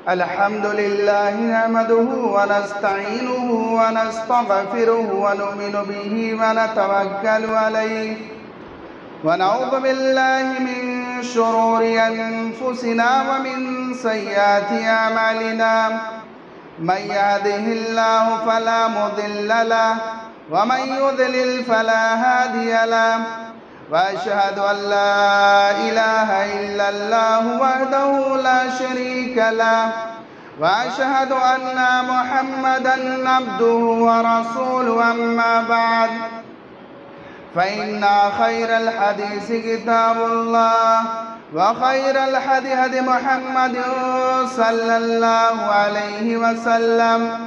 الحمد لله نحمده ونستعينه ونستغفره ونؤمن به ونتوكل عليه ونعوذ بالله من شرور أنفسنا ومن سيئات أعمالنا من يهده الله فلا مضل له ومن يضلل فلا هادي له وأشهد أن لا إله إلا الله وحده لا شريك له وأشهد أن محمدًا عبده ورسوله أما بعد فإن خير الحديث كتاب الله وخير الهدي هدي محمد صلى الله عليه وسلم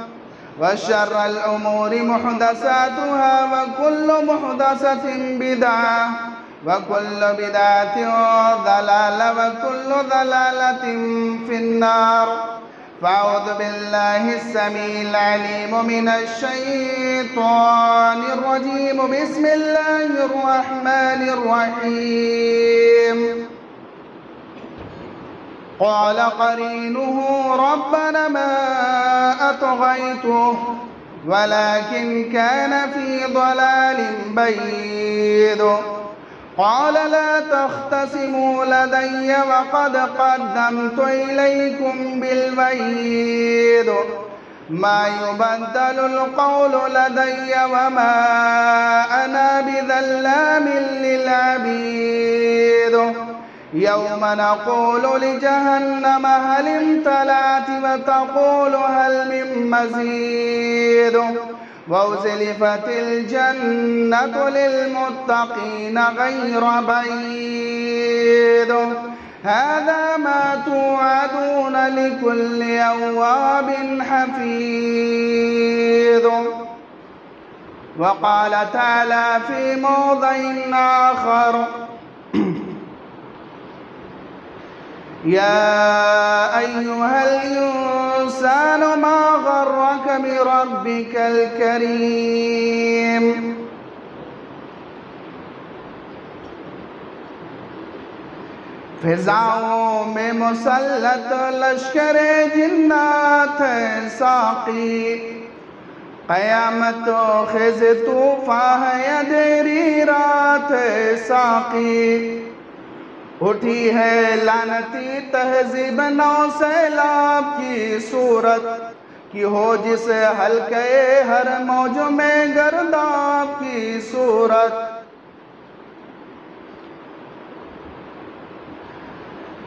وشر الأمور محدثاتها وكل محدثة بدعة وكل بدعة ضلالة وكل ضلالة في النار فأعوذ بالله السميع العليم من الشيطان الرجيم بسم الله الرحمن الرحيم قال قرينه ربنا ما أطغيته ولكن كان في ضلال بعيد قال لا تختصموا لدي وقد قدمت إليكم بالوعيد ما يبدل القول لدي وما أنا بظلام للعبيد يوم نقول لجهنم هل امتلأت وتقول هل من مزيد وأزلفت الجنة للمتقين غير بعيد هذا ما توعدون لكل أواب حفيظ وقال تعالى في موضع آخر يا أيها الإنسان ما غرك بربك الكريم فضاؤں میں مسلط لشکر جنات ہے ساقی قیامت و خز طوفان ہے اندھیری رات ہے ساقی اٹھی ہے لعنتی تہذیب نو سیلاب کی صورت کی ہو جس حلقے ہر موج میں گرداب کی صورت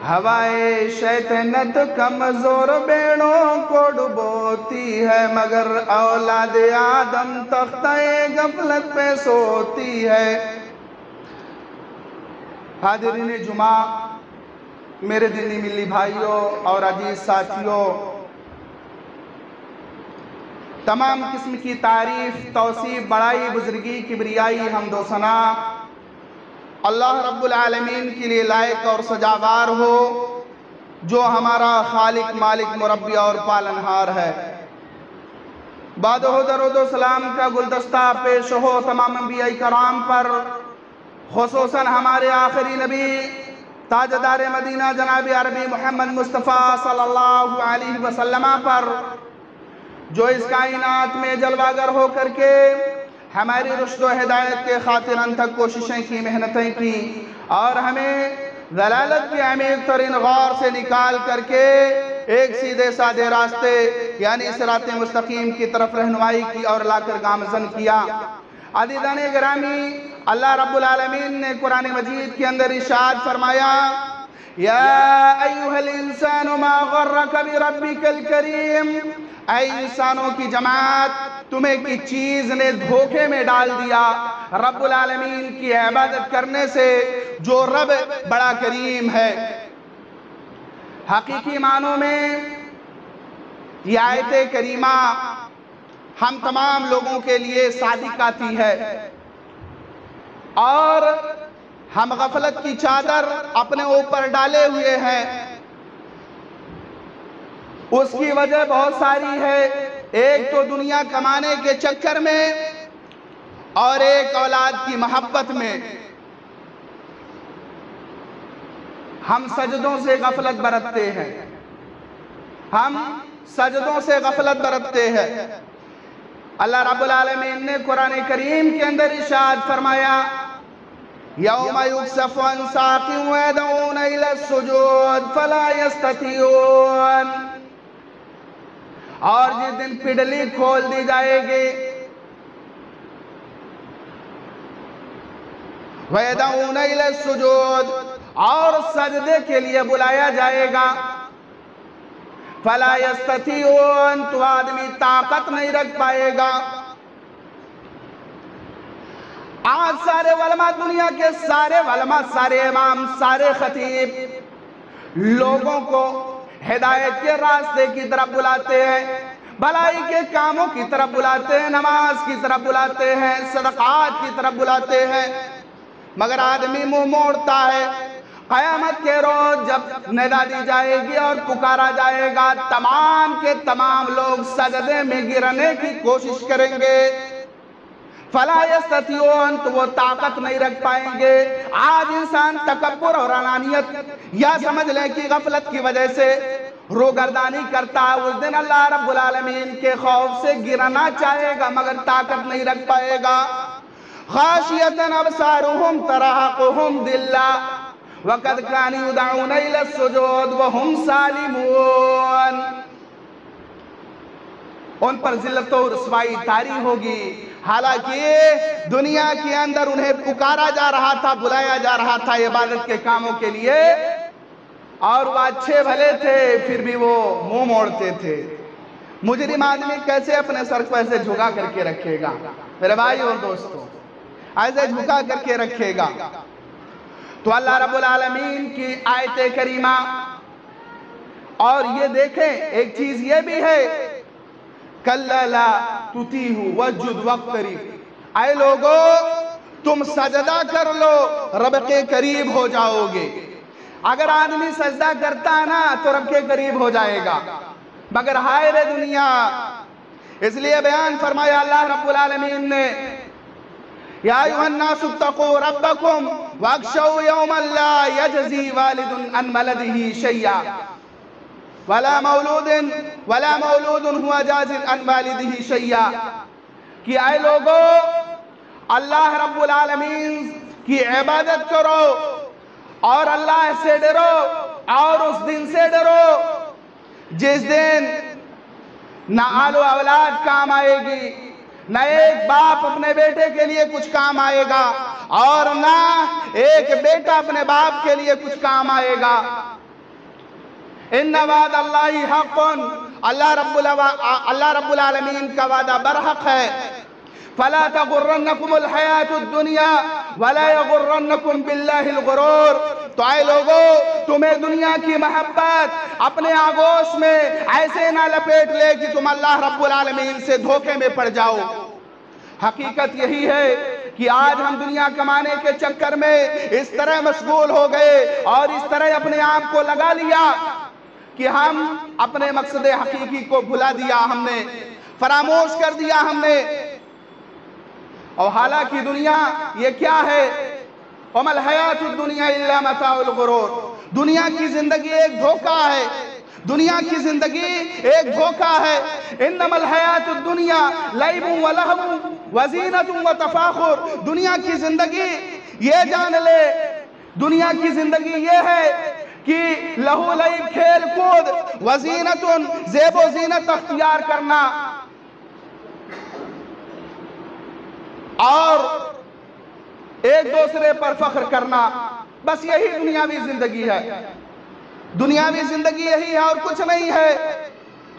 ہوائے شیطنت کمزور بیڑوں کو ڈبوتی ہے مگر اولاد آدم تختہ غفلت پہ سوتی ہے حاضرین جمعہ میرے دینی ملی بھائیوں اور عزیز ساتھیوں تمام قسم کی تعریف توصیف بڑائی بزرگی کبریائی حمد و ثنا اللہ رب العالمین کے لیے لائق اور سجاوار ہو جو ہمارا خالق مالک مربی اور پالنہار ہے بعد درود و سلام کا گلدستہ پیش ہو تمام انبیاء کرام پر خصوصاً ہمارے آخری نبی تاجدار مدینہ جناب عربی محمد مصطفیٰ صلی اللہ علیہ وسلم پر جو اس کائنات میں جلوہ ہو کر کے ہماری رشد و ہدایت کے خاطر تک کوششیں کی محنتیں کی اور ہمیں ضلالت کے عمیق ترین غور سے نکال کر کے ایک سیدھے سادے راستے یعنی صراط مستقیم کی طرف رہنمائی کی اور لا کر گامزن کیا عزیزان گرامی اللہ رب العالمین نے قرآن مجید کے اندر ارشاد فرمایا یا ایوہ الانسان ما غرک بربک الکریم اے انسانوں کی جماعت تمہیں کی چیز نے دھوکے میں ڈال دیا رب العالمین کی عبادت کرنے سے جو رب بڑا کریم ہے حقیقی معنوں میں یہ آیت کریمہ ہم تمام لوگوں کے لیے صادق آتی ہے اور ہم غفلت کی چادر اپنے اوپر ڈالے ہوئے ہیں اس کی وجہ بہت ساری ہے ایک تو دنیا کمانے کے چکر میں اور ایک اولاد کی محبت میں ہم سجدوں سے غفلت برتتے ہیں، ہم سجدوں سے غفلت برتتے ہیں۔ اللہ رب العالمین نے قرآن کریم کے اندر ارشاد فرمایا یوم یکشف عن ساق ویدعون الی السجود فلا یستطیعون، اور جس دن پڈلی کھول دی جائے گی، ویدعون الی السجود، اور سجدے کے لیے بلایا جائے گا، فلا یستطیعون، تو آدمی طاقت نہیں رکھ پائے گا۔ آج سارے علماء، دنیا کے سارے علماء، سارے امام، سارے خطیب لوگوں کو ہدایت کے راستے کی طرف بلاتے ہیں، بھلائی کے کاموں کی طرف بلاتے ہیں، نماز کی طرف بلاتے ہیں، صدقات کی طرف بلاتے ہیں، مگر آدمی منہ موڑتا ہے۔ قیامت کے روز جب ندا دی جائے گی اور پکارا جائے گا، تمام کے تمام لوگ سجدے میں گرنے کی کوشش کریں گے، فلا یستطیعون، تو وہ طاقت نہیں رکھ پائیں گے۔ آج انسان تکبر اور انانیت یا سمجھ لیں کہ غفلت کی وجہ سے روگردانی کرتا ہے، اس دن اللہ رب العالمین کے خوف سے گرنا چاہے گا مگر طاقت نہیں رکھ پائے گا۔ خاشعۃ ابصارہم ترہقہم ذلہ وقد کانوا یدعون الی السجود وہم سالمون، ان پر ذلت و رسوائی طاری ہوگی، حالانکہ دنیا کے اندر انہیں پکارا جا رہا تھا، بلایا جا رہا تھا عبادت کے کاموں کے لیے، اور وہ اچھے بھلے تھے پھر بھی وہ منہ موڑتے تھے۔ مجرم آدمی کیسے اپنے سر کو ایسے جھکا کر کے رکھے گا؟ میرے بھائی اور دوستوں، ایسے جھکا کر کے رکھے گا؟ تو اللہ رب العالمین کی آیت کریمہ، اور یہ دیکھیں ایک چیز یہ بھی ہے، کَلَّا لَا تُطِیعْهُ وَاسْجُدْ وَاقْتَرِب، اے لوگو تم سجدہ کر لو، رب کے قریب ہو جاؤ گے۔ اگر آدمی سجدہ کرتا نا تو رب کے قریب ہو جائے گا، مگر ہائے رے دنیا، اس لیے بیان فرمایا اللہ رب العالمین نے، یا ایھا الناس اتقوا ربکم واخشوا یوما لا یجزی والد عن ولدہ شیئا ولا مولود ہوا جاز عن والدہ شیئا، کہ اے لوگو اللہ رب العالمین کی عبادت کرو اور اللہ سے ڈرو، اور اس دن سے ڈرو جس دن نہ آل و اولاد کام آئے گی، نہ ایک باپ اپنے بیٹے کے لیے کچھ کام آئے گا، اور نہ ایک بیٹا اپنے باپ کے لیے کچھ کام آئے گا۔ ان وعد اللہ حق، اللہ رب العالمین کا وعدہ برحق ہے۔ فلا تغرنکم الحیات الدنیا ولا یغرنکم باللہ الغرور، تو اے لوگو تمہیں دنیا کی محبت اپنے آغوش میں ایسے نہ لپیٹ لے کہ تم اللہ رب العالمین سے دھوکے میں پڑ جاؤ۔ حقیقت یہی ہے کہ آج ہم دنیا کمانے کے چکر میں اس طرح مشغول ہو گئے اور اس طرح اپنے آپ کو لگا لیا کہ ہم اپنے مقصد حقیقی کو بھلا دیا، ہم نے فراموش کر دیا ہم نے۔ اور حالانکہ دنیا یہ کیا ہے؟ وَمَا الْحَيَاةُ الدُّنْيَا إِلَّا مَتَاعُ الْغُرُورِ، دنیا کی زندگی ایک دھوکہ ہے، دنیا کی زندگی ایک دھوکہ ہے۔ إِنَّمَا الْحَيَاةُ الدُّنْيَا لَعِبٌ وَلَهْوٌ وَزِینَةٌ وَتَفَاخُرٌ، دنیا کی زندگی یہ جان لے، دنیا کی زندگی یہ ہے کہ لہو لعب، کھیل کود، وزینتن، زیب و زینت اختیار کرنا، اور ایک دوسرے پر فخر کرنا، بس یہی دنیاوی زندگی ہے۔ دنیاوی زندگی یہی ہے اور کچھ نہیں ہے۔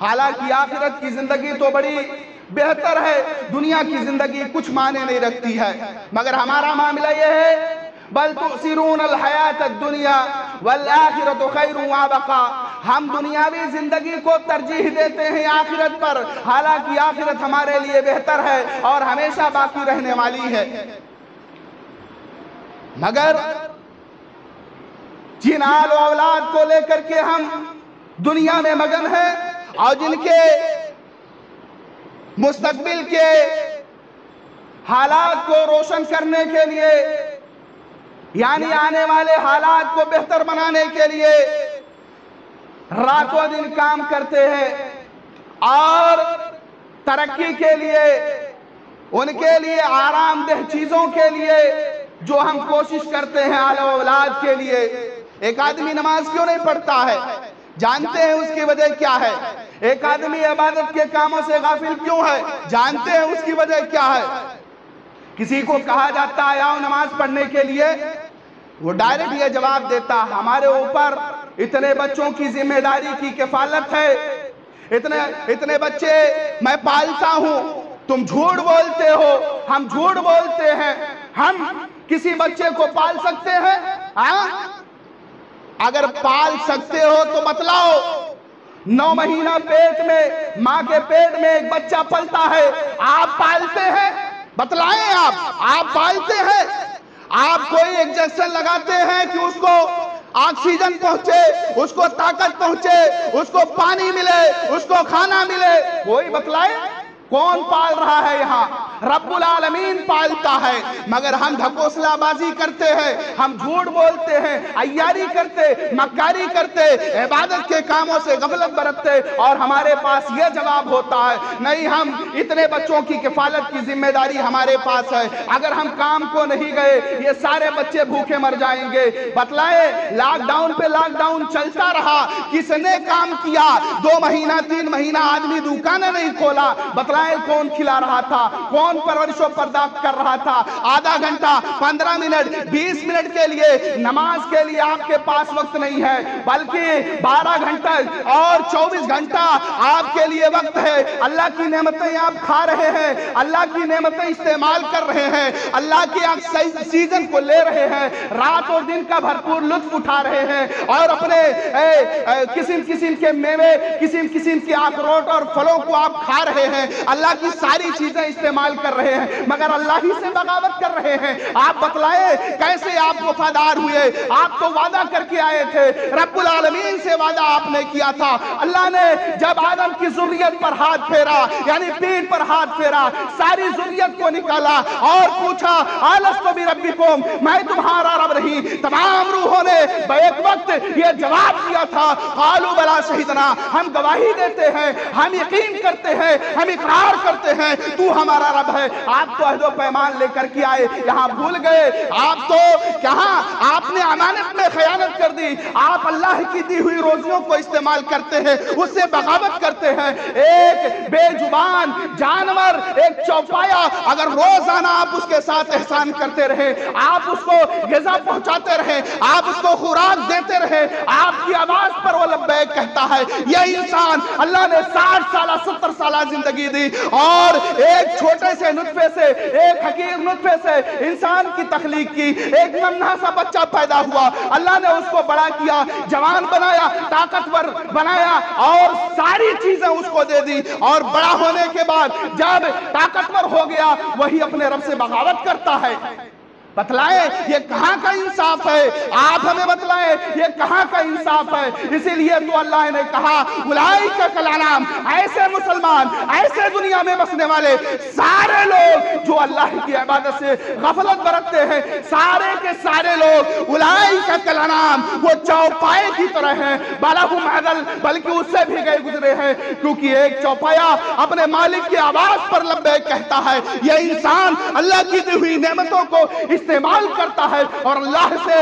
حالانکہ آخرت کی زندگی تو بڑی بہتر ہے، دنیا کی زندگی کچھ معنی نہیں رکھتی ہے، مگر ہمارا معاملہ یہ ہے بل تؤثرون الحیات الدنیا والآخرۃ خیر وابقا، ہم دنیاوی زندگی کو ترجیح دیتے ہیں آخرت پر، حالانکہ آخرت ہمارے لیے بہتر ہے اور ہمیشہ باقی رہنے والی ہے۔ مگر جن آل و اولاد کو لے کر کے ہم دنیا میں مگن ہیں اور جن کے مستقبل کے حالات کو روشن کرنے کے لیے یعنی آنے والے حالات کو بہتر بنانے کے لیے راتوں دن کام کرتے ہیں، اور ترقی کے لیے، ان کے لیے آرام دہ چیزوں کے لیے جو ہم کوشش کرتے ہیں اہل و اولاد کے لیے۔ ایک آدمی نماز کیوں نہیں پڑھتا ہے؟ جانتے ہیں اس کی وجہ کیا ہے؟ ایک آدمی عبادت کے کاموں سے غافل کیوں ہے؟ جانتے ہیں اس کی وجہ کیا ہے؟ کسی کو کہا جاتا ہے آؤ نماز پڑھنے کے لیے، وہ ڈائریکٹ یہ جواب دیتا ہمارے اوپر اتنے بچوں کی ذمہ داری کی کفالت ہے، اتنے بچے میں پالتا ہوں، تم جھوٹ بولتے ہو، ہم جھوٹ بولتے ہیں، ہم کسی بچے کو پال سکتے ہیں؟ اگر پال سکتے ہو تو بتلاؤ، 9 مہینہ پیٹ میں، ماں کے پیٹ میں ایک بچہ پلتا ہے، آپ پالتے ہیں؟ بتلائیں آپ پالتے ہیں؟ آپ کوئی انجیکشن لگاتے ہیں کہ اس کو آکسیجن پہنچے، اس کو طاقت پہنچے، اس کو پانی ملے، اس کو کھانا ملے؟ کوئی بتلائے؟ کون پال رہا ہے یہاں؟ رب العالمین پالتا ہے، مگر ہم ڈھکوسلا بازی کرتے ہیں، ہم جھوٹ بولتے ہیں، عیاری کرتے، مکاری کرتے، عبادت کے کاموں سے غفلت برتتے، اور ہمارے پاس یہ جواب ہوتا ہے نہیں، ہم اتنے بچوں کی کفالت کی ذمہ داری ہمارے پاس ہے، اگر ہم کام کو نہیں گئے یہ سارے بچے بھوکے مر جائیں گے۔ بتلائے لاک ڈاؤن پہ لاک ڈاؤن چلتا رہا، کس نے کام کیا؟ 2 مہینہ 3 مہینہ آدمی دکانیں نہیں کھولا، بتلائے کون کھلا رہا تھا؟ کون پرورش و پرداخت کر رہا تھا؟ آدھا گھنٹہ 15 منٹ 20 منٹ کے لیے نماز کے لیے آپ کے پاس وقت نہیں ہے، بلکہ 12 گھنٹہ اور 24 گھنٹہ آپ کے لیے وقت ہے۔ اللہ کی نعمتیں آپ کھا رہے ہیں، اللہ کی نعمتیں استعمال کر رہے ہیں، اللہ کی آکسیجن کو لے رہے ہیں، رات اور دن کا بھرپور لطف اٹھا رہے ہیں، اور اپنے قسم قسم کے میوے، قسم قسم کے اخروٹ اور پھلوں کو آپ کھا رہے ہیں، اللہ کی ساری چیزیں استعمال کر رہے ہیں، مگر اللہ ہی سے بغاوت کر رہے ہیں۔ آپ بتلائیں کیسے آپ وفادار ہوئے؟ آپ تو وعدہ کر کے آئے تھے، رب العالمین سے وعدہ آپ نے کیا تھا۔ اللہ نے جب آدم کی ذریت پر ہاتھ پھیرا، یعنی پیٹ پر ہاتھ پھیرا، ساری ذریت کو نکالا اور پوچھا الستُ بربکم، میں تمہارا رب نہیں؟ تمام روحوں نے بیک وقت یہ جواب دیا تھا قالوا بلا شہدنا، ہم گواہی دیتے ہیں، ہم یقین کرتے ہیں، ہم اقرار کرتے ہیں تو ہمارا رب ہے۔ آپ تو عہد و پیمان لے کر کے آئے، یہاں بھول گئے؟ آپ تو کہاں؟ آپ نے امانت میں خیانت کر دی، آپ اللہ کی دی ہوئی روزیوں کو استعمال کرتے ہیں، اس سے بغاوت کرتے ہیں۔ ایک بے زبان جانور، ایک چوپایا، اگر روزانہ آپ اس کے ساتھ احسان کرتے رہے، آپ اس کو غذا پہنچاتے رہے، آپ اس کو خوراک دیتے رہے، آپ کی آواز پر وہ لبیک کہتا ہے، یہ انسان اللہ نے 60 سالہ 70 سالہ زندگی دی، اور ایک چھوٹے سے نطفے سے، ایک حقیر نطفے سے انسان کی تخلیق کی، ایک ننھا سا بچہ پیدا ہوا، اللہ نے اس کو بڑا کیا، جوان بنایا، طاقتور بنایا، اور ساری چیزیں اس کو دے دی، اور بڑا ہونے کے بعد جب طاقتور ہو گیا وہی اپنے رب سے بغاوت کرتا ہے۔ بتلائیں یہ کہاں کا انصاف ہے؟ آپ ہمیں بتلائیں یہ کہاں کا انصاف ہے؟ اسی لیے تو اللہ نے کہا اولئک کالانعام، ایسے مسلمان، ایسے دنیا میں بسنے والے سارے لوگ جو اللہ کی عبادت سے غفلت برتتے ہیں، سارے کے سارے لوگ اولئک کالانعام، وہ چوپائے کی طرح ہیں، بل ہم اضل، بلکہ اس سے بھی گئے گزرے ہیں، کیونکہ ایک چوپایا اپنے مالک کی آواز پر لبیک کہتا ہے، یہ انسان اللہ کی دی ہوئی نعمتوں کو استعمال کرتا ہے اور اللہ سے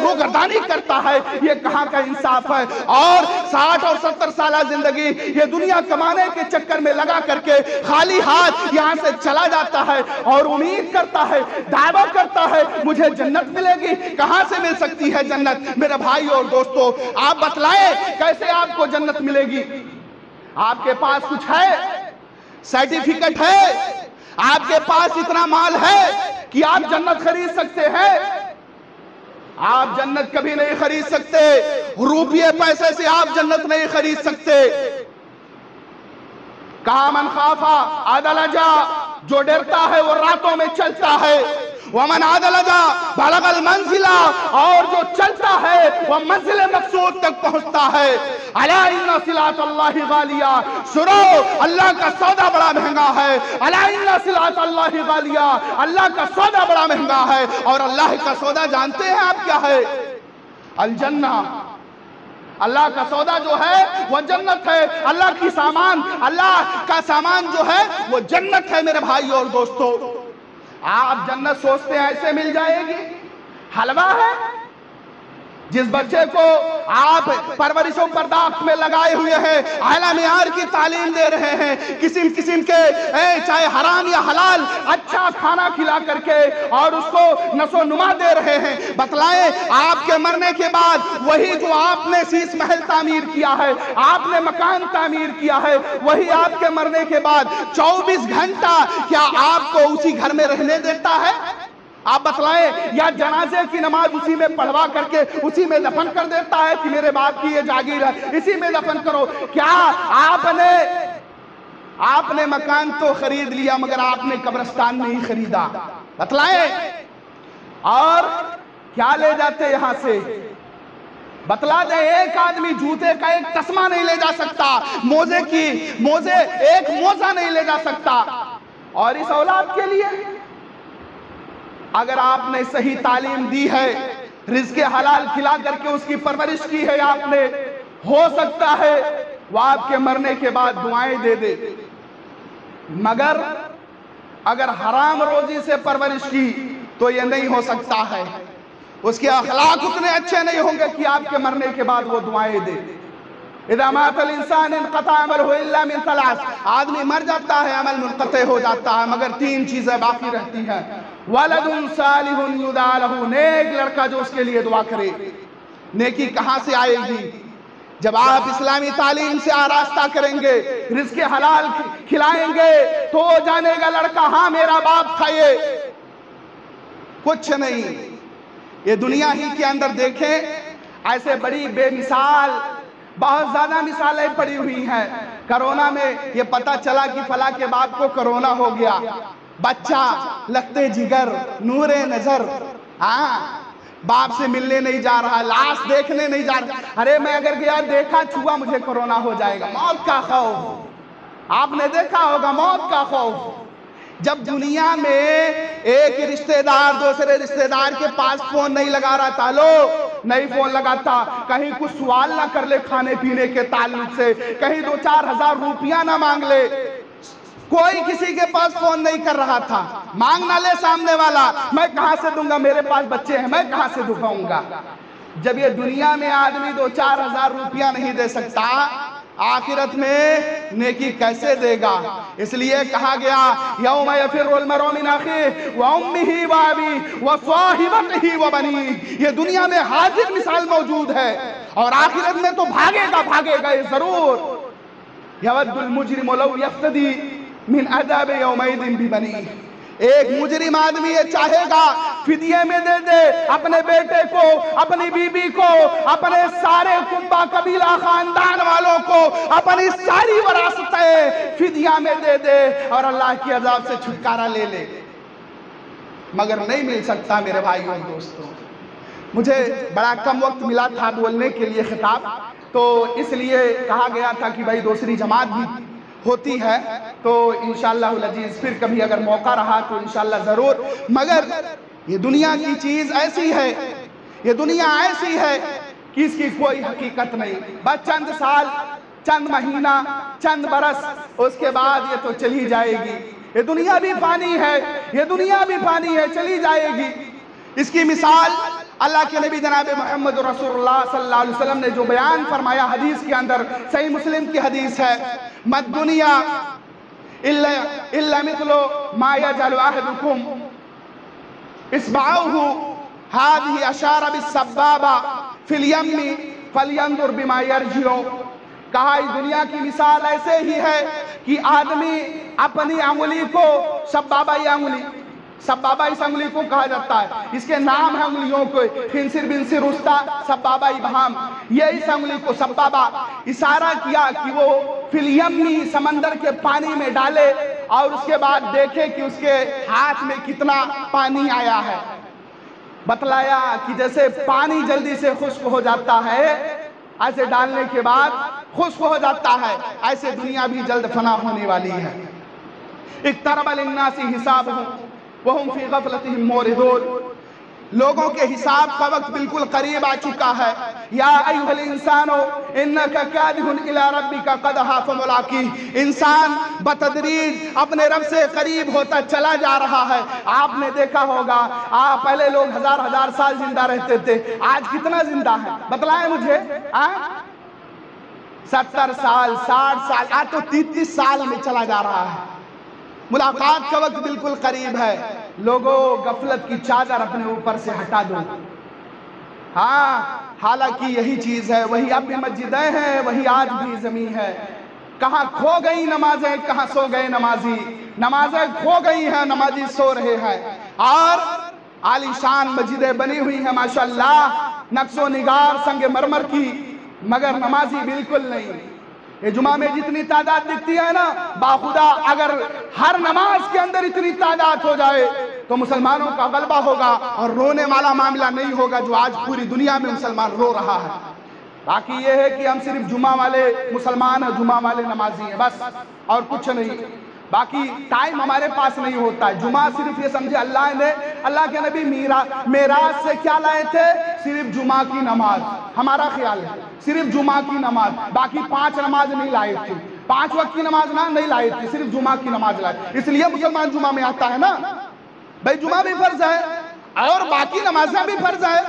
روگردانی کرتا ہے، یہ کہاں کا انصاف ہے؟ اور 60 اور 70 سالہ زندگی یہ دنیا کمانے کے چکر میں لگا کر کے خالی ہاتھ یہاں سے چلا جاتا ہے، اور امید کرتا ہے، دعویٰ کرتا ہے مجھے جنت ملے گی۔ کہاں سے مل سکتی ہے جنت؟ میرے بھائی اور دوستو، آپ بتلائیں کیسے آپ کو جنت ملے گی؟ آپ کے پاس کچھ ہے؟ سرٹیفکیٹ ہے؟ آپ کے پاس اتنا مال ہے کہ آپ جنت خرید سکتے ہیں؟ آپ جنت کبھی نہیں خرید سکتے، روپیے پیسے سے آپ جنت نہیں خرید سکتے۔ کہا من خافا ادلجا، جو ڈرتا ہے وہ راتوں میں چلتا ہے، ومن عدلجا بلغ المنزلہ، اور جو چلتا ہے وہ منزل مقصود تک پہنچتا ہے۔ الا ان صلاۃ اللہ غالیہ، سنو اللہ کا سودا بڑا مہنگا ہے۔ الا ان صلاۃ اللہ غالیہ، اللہ کا سودا بڑا مہنگا ہے۔ اور اللہ کا سودا جانتے ہیں آپ کیا ہے؟ الجنہ۔ اللہ کا سودا جو ہے وہ جنت ہے، اللہ کا سامان جو ہے وہ جنت ہے میرے بھائی اور دوستو۔ آپ جنت سوچتے ہیں ایسے مل جائے گی؟ حلوہ ہے۔ جس بچے کو آپ پرورش و پرداخت میں لگائے ہوئے ہیں، اعلیٰ معیار کی تعلیم دے رہے ہیں، قسم قسم کے چاہے حرام یا حلال اچھا کھانا کھلا کر کے اور اس کو نشو و نما دے رہے ہیں، بتلائیں آپ کے مرنے کے بعد وہی جو آپ نے شیش محل تعمیر کیا ہے، آپ نے مکان تعمیر کیا ہے، وہی آپ کے مرنے کے بعد 24 گھنٹہ کیا آپ کو اسی گھر میں رہنے دیتا ہے؟ آپ بتلائیں، یا جنازے کی نماز اسی میں پڑھوا کر کے اسی میں دفن کر دیتا ہے کہ میرے باپ کی یہ جاگیر ہے اسی میں دفن کرو؟ کیا آپ نے مکان تو خرید لیا مگر آپ نے قبرستان نہیں خریدا؟ بتلائیں، اور کیا لے جاتے یہاں سے؟ بتلا دیں، ایک آدمی جوتے کا ایک تسمہ نہیں لے جا سکتا، ایک موزہ نہیں لے جا سکتا۔ اور اس اولاد کے لیے اگر آپ نے صحیح تعلیم دی ہے، رزق حلال کھلا کر کے اس کی پرورش کی ہے آپ نے، ہو سکتا ہے وہ آپ کے مرنے کے بعد دعائیں دے دے، مگر اگر حرام روزی سے پرورش کی تو یہ نہیں ہو سکتا ہے۔ اس کے اخلاق اتنے اچھے نہیں ہوں گے کہ آپ کے مرنے کے بعد وہ دعائیں دے۔ اذا مات الانسان انقطع عمله الا من ثلاث، آدمی مر جاتا ہے عمل منقطع ہو جاتا ہے مگر 3 چیزیں باقی رہتی ہیں۔ ولد صالح یدعى له، نیک لڑکا جو اس کے لیے دعا کرے۔ نیکی کہاں سے آئے گی؟ جب آپ اسلامی تعلیم سے آراستہ کریں گے، رزق حلال کھلائیں گے تو جانے گا لڑکا ہاں میرا باپ تھا یہ۔ کچھ نہیں، یہ دنیا ہی کے اندر دیکھیں، ایسے بڑی بے مثال بہت زیادہ مثالیں پڑی ہوئی ہیں۔ کرونا میں یہ پتہ چلا کہ فلاں کے باپ کو کرونا ہو گیا، بچہ لگتے جگر نور نظر، باپ سے ملنے نہیں جا رہا، لاش دیکھنے نہیں جا رہا۔ ارے میں اگر گیا دیکھا چھوا مجھے کرونا ہو جائے گا، موت کا خوف۔ آپ نے دیکھا ہوگا موت کا خوف۔ جب دنیا میں ایک رشتہ دار دوسرے رشتہ دار کے پاس فون نہیں لگا رہا تھا، نہیں فون لگاتا، کہیں کچھ سوال نہ کر لے کھانے پینے کے تعلق سے، کہیں 2-4 ہزار روپیہ نہ مانگ لے، کوئی کسی کے پاس فون نہیں کر رہا تھا۔ مانگ نہ لے سامنے والا، میں کہاں سے دوں گا، میرے پاس بچے ہیں میں کہاں سے دکھاؤں گا۔ جب یہ دنیا میں آدمی 2-4 ہزار روپیہ نہیں دے سکتا، آخرت میں نیکی کیسے دے گا؟ اس لیے کہا گیا یوم یفر المرء من اخیہ وامہ وابیہ وصاحبتہ وبنیہ، یہ دنیا میں حاضر مثال موجود ہے اور آخرت میں تو بھاگے گا یہ ضرور۔ یود المجرم لو یفتدی من عذاب یومئذ ببنیہ، ایک مجرم آدمی یہ چاہے گا فدیے میں دے دے اپنے بیٹے کو، اپنی بیوی کو، اپنے سارے کنبہ قبیلہ خاندان والوں کو، اپنی ساری وراثتیں فدیہ میں دے دے اور اللہ کی عذاب سے چھٹکارا لے لے، مگر نہیں مل سکتا میرے بھائی اور دوستوں۔ مجھے بڑا کم وقت ملا تھا بولنے کے لیے خطاب، تو اس لیے کہا گیا تھا کہ بھائی دوسری جماعت بھی ہوتی ہے تو انشاءاللہ العزیز پھر کبھی اگر موقع رہا تو انشاءاللہ ضرور۔ مگر یہ دنیا کی چیز ایسی ہے، یہ دنیا ایسی ہے کہ اس کی کوئی حقیقت نہیں، بس چند سال، چند مہینہ، چند برس، اس کے بعد یہ تو چلی جائے گی۔ یہ دنیا بھی فانی ہے، یہ دنیا بھی فانی ہے، چلی جائے گی۔ اس کی مثال اللہ کے نبی جناب محمد رسول اللہ صلی اللہ علیہ وسلم نے جو بیان فرمایا حدیث کے اندر، صحیح مسلم کی حدیث ہے، مَا الدُّنْيَا إِلَّا مِثْلُ مَا يَجْعَلُ أَحَدُكُمْ إِصْبَعَهُ هَذِهِ أَشَارَ بِالسَّبَّابَةِ فِي الْيَمِّ فَلْيَنْظُرْ بِمَا يَرْجِعُ۔ کہا اس دنیا کی مثال ایسے ہی ہے کہ آدمی اپنی انگلی کو، سبابہ یہ انگلی، سبابہ اس انگلی کو کہا جاتا ہے، اس کے نام ہے انگلیوں کو، خنصر بنصر وسطیٰ سبابہ ابہام، یہ اس انگلی کو سبابہ اشارہ کیا کہ وہ فی الیمی سمندر کے پانی میں ڈالے اور اس کے بعد دیکھے کہ اس کے ہاتھ میں کتنا پانی آیا ہے۔ بتلایا کہ جیسے پانی جلدی سے خشک ہو جاتا ہے، ایسے ڈالنے کے بعد خشک ہو جاتا ہے، ایسے دنیا بھی جلد فنا ہونے والی ہے۔ اقترب للناس حسابهم وهم في غفلتهم معرضون، لوگوں کے حساب کا وقت بالکل قریب آ چکا ہے۔ یا ایھا الانسان انک کادح الی ربک قدحا فملاقیہ، انسان بتدریج اپنے رب سے قریب ہوتا چلا جا رہا ہے۔ آپ نے دیکھا ہوگا پہلے لوگ ہزار سال زندہ رہتے تھے، آج کتنا زندہ ہے بتلائیں مجھے؟ 70 سال 60 سال، آج تو 33 سال میں چلا جا رہا ہے۔ ملاقات کا وقت بالکل قریب ہے۔ لوگوں غفلت کی چادر اپنے اوپر سے ہٹا دو۔ ہاں، حالانکہ یہی چیز ہے، وہی اب بھی مسجدیں ہیں، وہی آج بھی زمین ہے۔ کہاں کھو گئی نمازیں، کہاں سو گئے نمازی، نمازیں کھو گئی ہیں، نمازی سو رہے ہیں۔ اور عالی شان مسجدیں بنی ہوئی ہیں ماشاءاللہ، نقش و نگار سنگ مرمر کی، مگر نمازی بالکل نہیں۔ یہ جمعہ میں جتنی تعداد دکھتی ہے نا، باخدا اگر ہر نماز کے اندر اتنی تعداد ہو جائے تو مسلمانوں کا غلبہ ہوگا اور رونے والا معاملہ نہیں ہوگا جو آج پوری دنیا میں مسلمان رو رہا ہے۔ باقی یہ ہے کہ ہم صرف جمعہ والے مسلمان ہیں، جمعہ والے نمازی ہیں، بس اور کچھ نہیں۔ باقی ٹائم ہمارے پاس نہیں ہوتا ہے۔ جمعہ صرف یہ سمجھے اللہ کے نبی معراج سے کیا لائے تھے؟ صرف جمعہ کی نماز۔ ہمارا خیال ہے صرف جمعہ کی نماز، باقی 5 نماز نہیں لائے تھے، 5 وقت کی نماز نہیں لائے تھے، صرف جمعہ کی نماز لائے۔ اس لیے مسلمان جمعہ میں آتا ہے نا، بھئی جمعہ بھی فرض ہے اور باقی نمازیں بھی فرض ہے،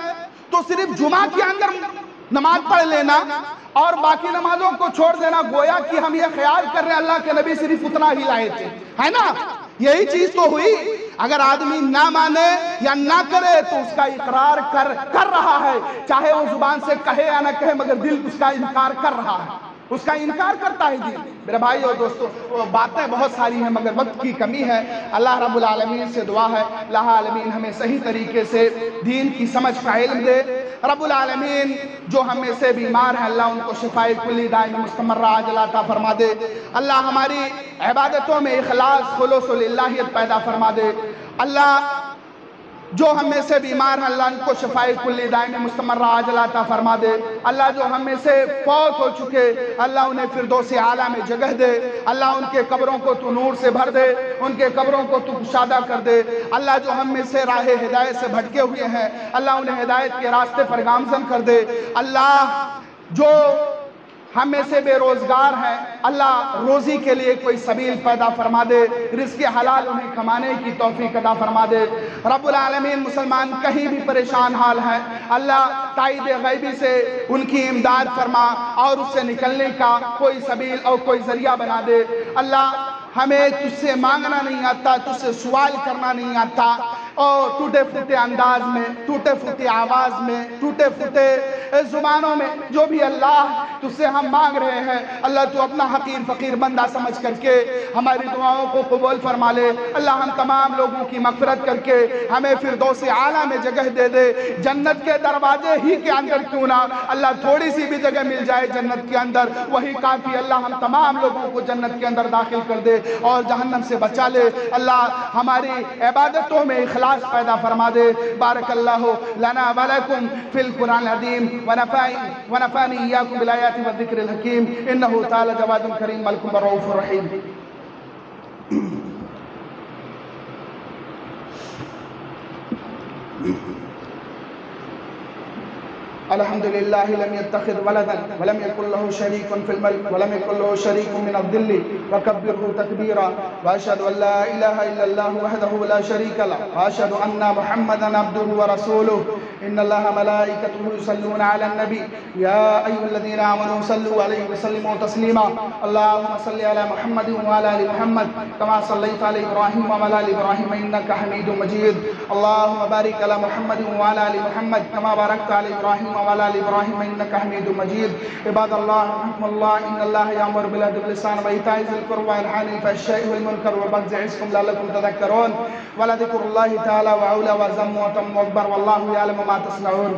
تو صرف جمعہ کے اندر نماز پڑھ لینا اور باقی نمازوں کو چھوڑ دینا، گویا کہ ہم یہ خیال کر رہے ہیں اللہ کے نبی صرف اتنا ہی لائے تھے، ہے نا؟ یہی چیز تو ہوئی۔ اگر آدمی نہ مانے یا نہ کرے تو اس کا اقرار کر رہا ہے، چاہے وہ زبان سے کہے یا نہ کہے، مگر دل اس کا انکار کر رہا ہے، اس کا انکار کرتا ہے دل۔ میرے بھائی اور دوستو، باتیں بہت ساری ہیں مگر وقت کی کمی ہے۔ اللہ رب العالمین سے دعا ہے اللہ العالمین ہمیں صحیح طریقے سے دین کی سمجھ کا علم دے۔ رب العالمین جو ہم میں سے بیمار ہیں اللہ ان کو شفائے کلی دائم مستمرہ عاجل عطا فرما دے۔ اللہ ہماری عبادتوں میں اخلاص، خلوص و للہیت پیدا فرما دے۔ اللہ جو ہم میں سے بیمار ہیں اللہ ان کو شفائے کلی دائم مستمرہ عاجل عطا فرما دے۔ اللہ جو ہم میں سے فوت ہو چکے اللہ انہیں فردوس اعلیٰ میں جگہ دے۔ اللہ ان کے قبروں کو تو نور سے بھر دے، ان کے قبروں کو تو کشادہ کر دے۔ اللہ جو ہم میں سے راہ ہدایت سے بھٹکے ہوئے ہیں اللہ انہیں ہدایت کے راستے پر گامزن کر دے۔ اللہ جو ہم میں سے بے روزگار ہیں اللہ روزی کے لیے کوئی سبیل پیدا فرما دے، رزق حلال انہیں کمانے کی توفیق عطا فرما دے۔ رب العالمین مسلمان کہیں بھی پریشان حال ہیں اللہ تائید غیبی سے ان کی امداد فرما اور اس سے نکلنے کا کوئی سبیل اور کوئی ذریعہ بنا دے۔ اللہ ہمیں تجھ سے مانگنا نہیں آتا، تجھ سے سوال کرنا نہیں آتا، اور ٹوٹے پھوٹے انداز میں، ٹوٹے پھوٹے آواز میں، ٹوٹے پھوٹے زبانوں میں جو بھی اللہ تجھ سے ہم مانگ رہے ہیں اللہ تو اپنا حقیر فقیر بندہ سمجھ کر کے ہماری دعاؤں کو قبول فرما لے۔ اللہ ہم تمام لوگوں کی مغفرت کر کے ہمیں فردوس اعلیٰ میں جگہ دے دے۔ جنت کے دروازے ہی کے اندر کیوں نہ اللہ تھوڑی سی بھی جگہ مل جائے جنت کے اندر وہی کافی۔ اللہ ہم تمام لوگوں کو جنت کے اندر داخل کر دے اور جہنم سے بچا لے۔ اللہ ہماری عبادتوں میں اخلاص پیدا فرما دے۔ بارک اللہ لنا ولکم فی القرآن العظیم ونفعنی ایاکم بالآیات والذکر الحکیم انہ تعالی جواد کریم ملک رؤوف رحیم۔ الحمد لله لم يتخذ ولدا ولم يكن له شريك في الملك ولم يكن له شريك من الذل وكبره تكبيرا واشهد ان لا اله الا الله وحده لا شريك له واشهد ان محمدا عبده ورسوله ان الله ملائكته يصلون على النبي يا ايها الذين امنوا صلوا عليه وسلموا تسليما اللهم صل على محمد وعلى ال محمد كما صليت على ابراهيم وعلى ال ابراهيم انك حميد مجيد اللهم بارك على محمد وعلى ال محمد كما باركت على ابراهيم وعلى ال ابراهيم انك حميد مجيد عباد الله رحمكم الله ان الله يأمر بالعدل والإحسان وإيتاء ذي القربى وينهى عن الفحشاء والمنكر والبغي يعظكم لعلكم تذكرون ولذكر الله تعالى وأولى وأعظم وأتم وأكبر والله يعلم ما تصنعون